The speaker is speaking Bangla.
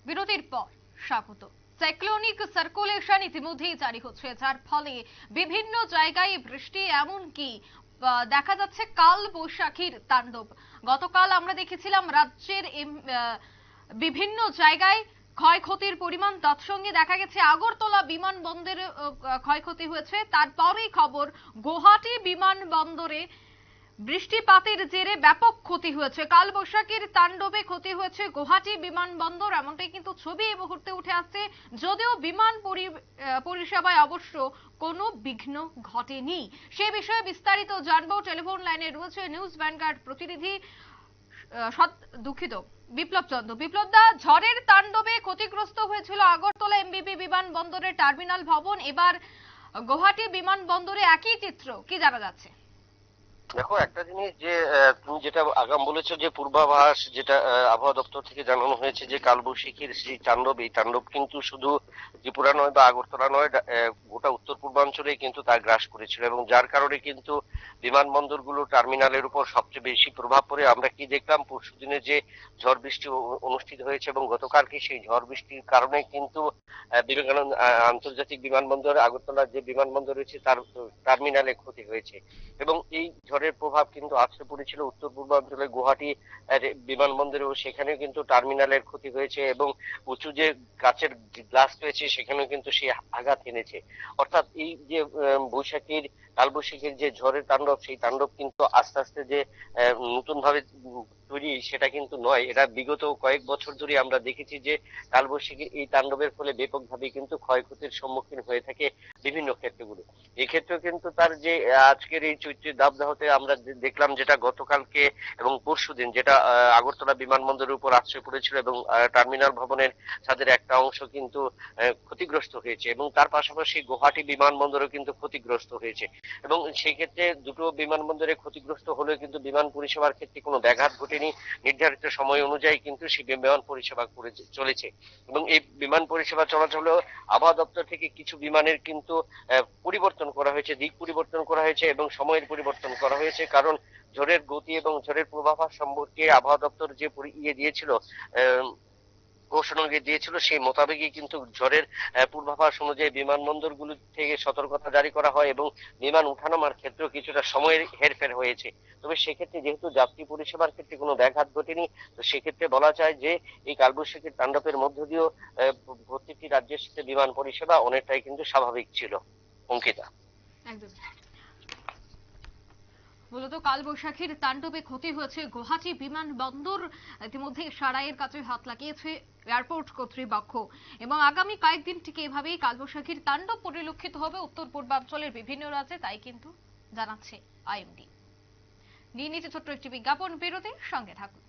বিরতির পর স্বাগত। সাইক্লোনিক সার্কুলেশন ইতিমধ্যেই জারি হচ্ছে, যার ফলে বিভিন্ন জায়গায় বৃষ্টি, এমনকি দেখা যাচ্ছে কাল বৈশাখীর তাণ্ডব। গতকাল আমরা দেখেছিলাম রাজ্যের বিভিন্ন জায়গায় ক্ষয়ক্ষতির পরিমাণ, তৎসঙ্গে দেখা গেছে আগরতলা বিমানবন্দরে ক্ষয়ক্ষতি হয়েছে। তারপরেই খবর গুয়াহাটি বিমানবন্দরে বৃষ্টিপাতের জেরে ব্যাপক ক্ষতি হয়েছে। কাল বৈশাখীর তাণ্ডবে ক্ষতি হয়েছে গুয়াহাটি বিমানবন্দর, এমনটাই কিন্তু ছবি এই মুহূর্তে উঠে আসছে। যদিও বিমান পরিষেবায় অবশ্য কোনো বিঘ্ন ঘটেনি। সে বিষয়ে বিস্তারিত জানবো। টেলিফোন লাইনে রয়েছে নিউজ ভ্যানগার্ড প্রতিনিধি বিপ্লব চন্দ্র। বিপ্লব দা, ঝড়ের তাণ্ডবে ক্ষতিগ্রস্ত হয়েছিল আগরতলা এমবিবি বিমানবন্দরের টার্মিনাল ভবন। এবার গুয়াহাটি বিমানবন্দরে একই চিত্র, কি জানা যাচ্ছে? দেখো, একটা জিনিস যে তুমি যেটা আগাম বলেছো, যে পূর্বাভাস যেটা আবহাওয়া দপ্তর থেকে জানানো হয়েছে যে কালবৈশাখীর সেই তাণ্ডব, এই তাণ্ডব কিন্তু শুধু ত্রিপুরা নয় বা আগরতলা নয়, গোটা উত্তর পূর্বাঞ্চলে কিন্তু তা গ্রাস করেছিল, এবং যার কারণে কিন্তু বিমানবন্দরগুলো টার্মিনালের উপর সবচেয়ে বেশি প্রভাব পড়ে। আমরা কি দেখলাম, পরশুদিনে যে ঝড় বৃষ্টি অনুষ্ঠিত হয়েছে এবং গতকালকে সেই ঝড় বৃষ্টির কারণে কিন্তু বিবেকানন্দ আন্তর্জাতিক বিমানবন্দর, আগরতলার যে বিমানবন্দর রয়েছে তার টার্মিনালে ক্ষতি হয়েছে। এবং এই ঝড়ের প্রভাব কিন্তু আছড়ে পড়েছিল উত্তর পূর্বাঞ্চলে গুয়াহাটি বিমানবন্দরেও, সেখানেও কিন্তু টার্মিনালের ক্ষতি হয়েছে, এবং উঁচু যে কাচের গ্লাস রয়েছে সেখানেও কিন্তু সে আঘাত এনেছে। অর্থাৎ এই যে কালবৈশাখীর যে ঝড়ের তাণ্ডব, সেই তাণ্ডব কিন্তু আস্তে আস্তে যে নতুন ভাবে তৈরি সেটা কিন্তু নয়। এটা বিগত কয়েক বছর ধরে আমরা দেখেছি যে কালবৈশাখীর এই তাণ্ডবের ফলে ব্যাপকভাবে কিন্তু ক্ষয়ক্ষতির সম্মুখীন হয়ে থাকে বিভিন্ন ক্ষেত্রগুলো। এক্ষেত্রেও কিন্তু তার যে আজকের এই চৈত্রের দাবদাহতে আমরা দেখলাম, যেটা গতকালকে এবং পরশুদিন যেটা আগরতলা বিমানবন্দরের উপর আশ্রয় পড়েছিল, এবং টার্মিনাল ভবনের ছাদের একটা অংশ কিন্তু ক্ষতিগ্রস্ত হয়েছে, এবং তার পাশাপাশি গুয়াহাটি বিমানবন্দরও কিন্তু ক্ষতিগ্রস্ত হয়েছে। এবং সেই ক্ষেত্রে দুটো বিমানবন্দরে ক্ষতিগ্রস্ত হলেও কিন্তু বিমান পরিষেবার ক্ষেত্রে কোনো ব্যাঘাত ঘটেনি। নির্ধারিত সময় অনুযায়ী কিন্তু সেই বিমান পরিষেবা করে চলেছে, এবং এই বিমান পরিষেবা চলাচলেও আবহাওয়া দপ্তর থেকে কিছু বিমানের কিন্তু পরিবর্তন করা হয়েছে, দিক পরিবর্তন করা হয়েছে এবং সময়ের পরিবর্তন করা হয়েছে। কারণ ঝড়ের গতি এবং ঝড়ের পূর্বাভাস সম্পর্কে আবহাওয়া দপ্তর যে দিয়েছিল, ঘোষণা দিয়েছিল, সেই মোতাবেকই কিন্তু ঝড়ের পূর্বাভাস অনুযায়ী বিমানবন্দরগুলো থেকে সতর্কতা জারি করা হয়, এবং বিমান উঠানামার ক্ষেত্রেও কিছুটা সময়ের হেরফের হয়েছে। তবে সেক্ষেত্রে যেহেতু যাত্রী পরিষেবার ক্ষেত্রে কোনো ব্যাঘাত ঘটেনি, তো সেক্ষেত্রে বলা যায় যে এই কালবৈশাখীর তাণ্ডবের মধ্য দিয়েও প্রত্যেকটি রাজ্যের সাথে বিমান পরিষেবা অনেকটাই কিন্তু স্বাভাবিক ছিল। অঙ্কিতা, একদম। মূলত কালবৈশাখীর তাণ্ডবে ক্ষতি হয়েছে গুয়াহাটি বিমানবন্দর। ইতিমধ্যে সারাইয়ের কাছে হাত লাগিয়েছে এয়ারপোর্ট কর্তৃপক্ষ, এবং আগামী কয়েকদিন থেকে এভাবেই কালবৈশাখীর তাণ্ডব পরিলক্ষিত হবে উত্তর পূর্বাঞ্চলের বিভিন্ন রাজ্যে, তাই কিন্তু জানাচ্ছে আইএমডি। নিয়ে নিচ্ছে ছোট্ট একটি বিজ্ঞাপন বিরতি, সঙ্গে থাকুন।